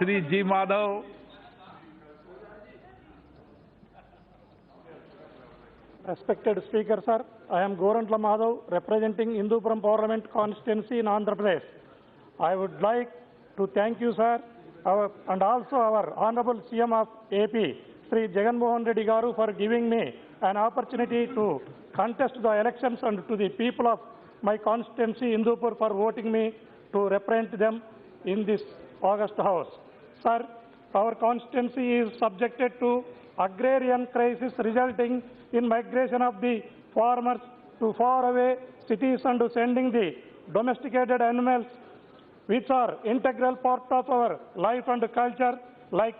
Shri G. Madhav. Respected Speaker, sir, I am Gorantla Madhav, representing Hindupuram Parliament constituency in Andhra Pradesh. I would like to thank you, sir, and also our Honorable CM of AP, Sri Jagan Mohan Reddy Garu, for giving me an opportunity to contest the elections, and to the people of my constituency, Hindupur, for voting me to represent them in this August House. Sir, our constituency is subjected to agrarian crisis resulting in migration of the farmers to faraway cities and sending the domesticated animals which are integral part of our life and culture, like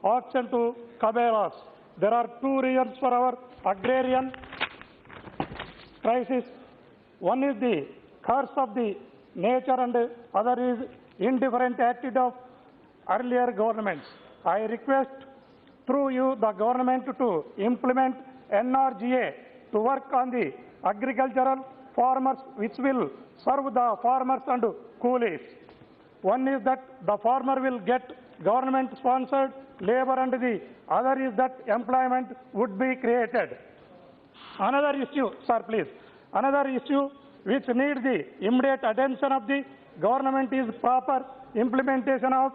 oxen to cabelas. There are two reasons for our agrarian crisis. One is the curse of the nature and other is indifferent attitude of earlier governments. I request through you the government to implement NRGA to work on the agricultural farmers which will serve the farmers and coolies. One is that the farmer will get government sponsored labor, and the other is that employment would be created. Another issue, sir, please. Another issue which needs the immediate attention of the government is proper implementation of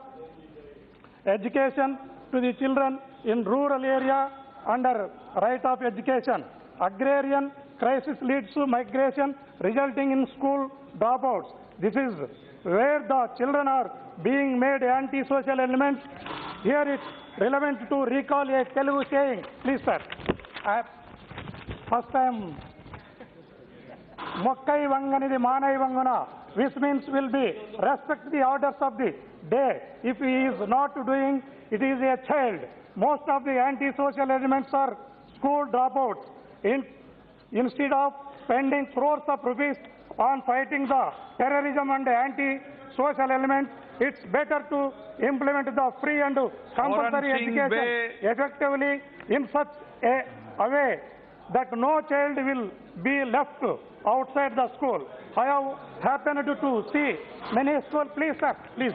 education to the children in rural area under right of education. Agrarian crisis leads to migration resulting in school dropouts. This is where the children are being made anti-social elements. Here it's relevant to recall a Telugu saying. Please, sir. First time. Mokkai vanganidi manai vangana, which means will be respect the orders of the day. If he is not doing, it is a child. Most of the anti-social elements are school dropouts. Instead of spending crores of rupees on fighting the terrorism and anti-social elements, it's better to implement the free and compulsory education effectively in such a way that no child will be left outside the school. I have happened to see many schools, please sir, please,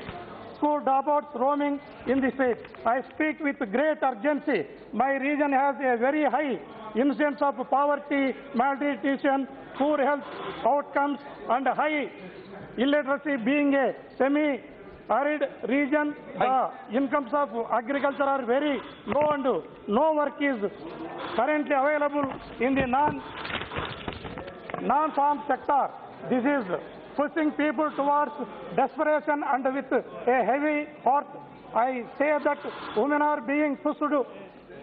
school dropouts roaming in the street. I speak with great urgency. My region has a very high incidence of poverty, malnutrition, poor health outcomes, and high illiteracy. Being a semi-arid region, the incomes of agriculture are very low, and no work is currently available in the non-farm sector. This is pushing people towards desperation, and with a heavy heart, I say that women are being pushed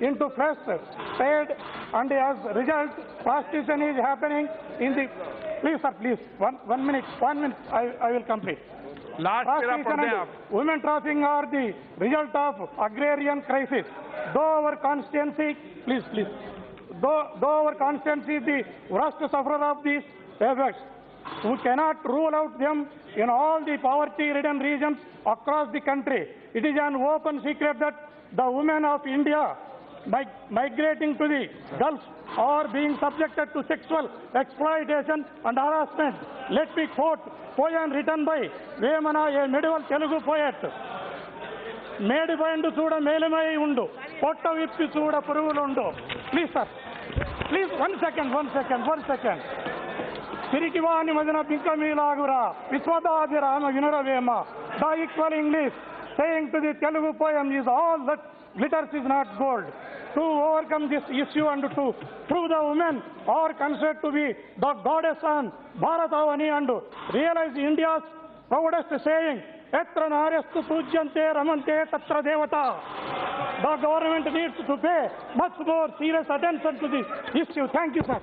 into fresh trade, and as a result, prostitution is happening in the... Please, sir, please, one minute, I will complete. Prostitution and women trafficking are the result of agrarian crisis. Though our constituency, though our constituency is the worst sufferer of these effects, we cannot rule out them in all the poverty-ridden regions across the country. It is an open secret that the women of India migrating to the Gulf are being subjected to sexual exploitation and harassment. Let me quote poem written by Vemana, a medieval Telugu poet. Medipoindu chuda melimai undu, potta vippi chuda puruvulundu. Please, sir. Please, one second. Sirikivani Madana Pinkamilagura, Viswadabirama Vinuravema, the equal English, saying to the Telugu poem is all that glitters is not gold. To overcome this issue and to prove the women are considered to be the goddess on Bharatavani, and realize India's proudest saying, Etra Naryastu Pujyante Ramante Tatra Devata. The government needs to pay much more serious attention to this issue. Thank you, sir.